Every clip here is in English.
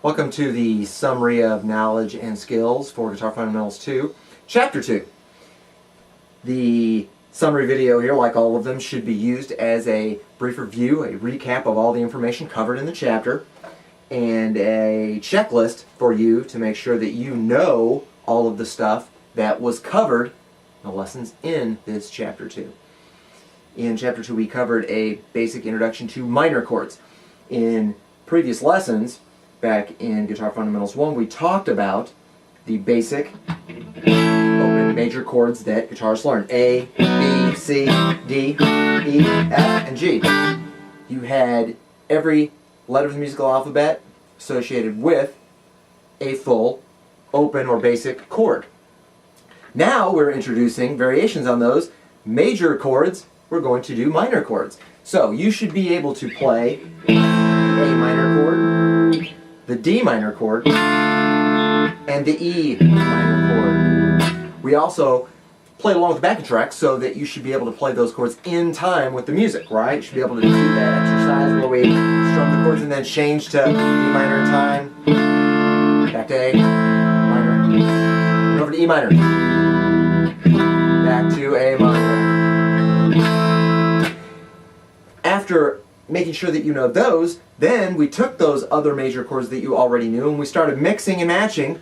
Welcome to the Summary of Knowledge and Skills for Guitar Fundamentals 2, Chapter 2. The summary video here, like all of them, should be used as a brief review, a recap of all the information covered in the chapter, and a checklist for you to make sure that you know all of the stuff that was covered in the lessons in this Chapter 2. In Chapter 2 we covered a basic introduction to minor chords. In previous lessons, back in Guitar Fundamentals 1, we talked about the basic open major chords that guitarists learn. A, B, C, D, E, F, and G. You had every letter of the musical alphabet associated with a full open or basic chord. Now we're introducing variations on those major chords. We're going to do minor chords. So you should be able to play A minor chord, the D minor chord, and the E minor chord. We also play along with the backing track so that you should be able to play those chords in time with the music, right? You should be able to do that exercise where we strum the chords and then change to D minor in time, back to A minor, and over to E minor, back to A minor. After making sure that you know those, then we took those other major chords that you already knew and we started mixing and matching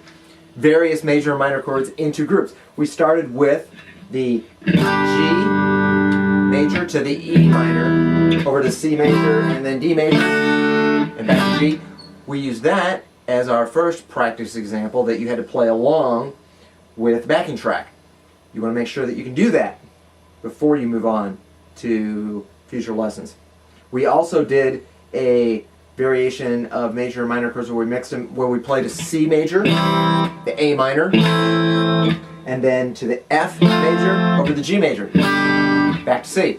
various major and minor chords into groups. We started with the G major to the E minor, over to C major and then D major, and back to G. We used that as our first practice example that you had to play along with backing track. You want to make sure that you can do that before you move on to future lessons. We also did a variation of major and minor chords where we mixed them, where we played a C major, the A minor, and then to the F major over the G major, back to C.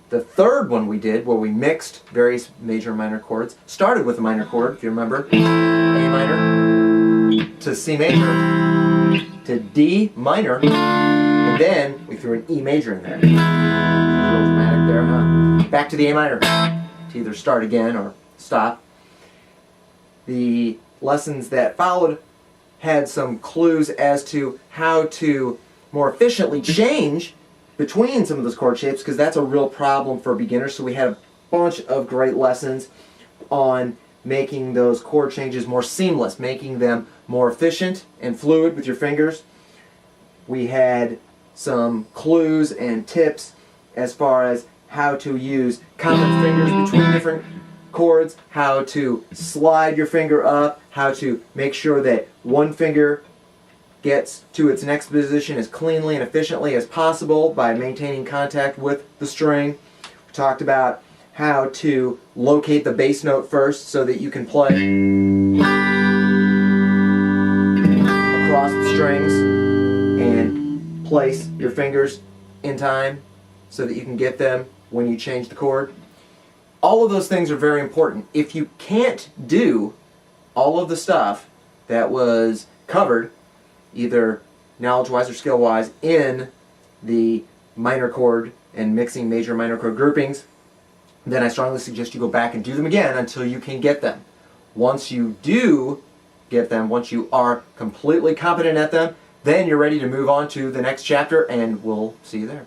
The third one we did, where we mixed various major and minor chords, started with a minor chord, if you remember, A minor to C major to D minor, and then we threw an E major in there. A little dramatic there, huh? Back to the A minor to either start again or stop. The lessons that followed had some clues as to how to more efficiently change between some of those chord shapes, because that's a real problem for beginners. So we had a bunch of great lessons on making those chord changes more seamless, making them more efficient and fluid with your fingers. We had some clues and tips as far as how to use common fingers between different chords, how to slide your finger up, how to make sure that one finger gets to its next position as cleanly and efficiently as possible by maintaining contact with the string. We talked about how to locate the bass note first so that you can play across the strings and place your fingers in time so that you can get them when you change the chord. All of those things are very important. If you can't do all of the stuff that was covered, either knowledge-wise or skill-wise, in the minor chord and mixing major and minor chord groupings, then I strongly suggest you go back and do them again until you can get them. Once you do get them, once you are completely competent at them, then you're ready to move on to the next chapter, and we'll see you there.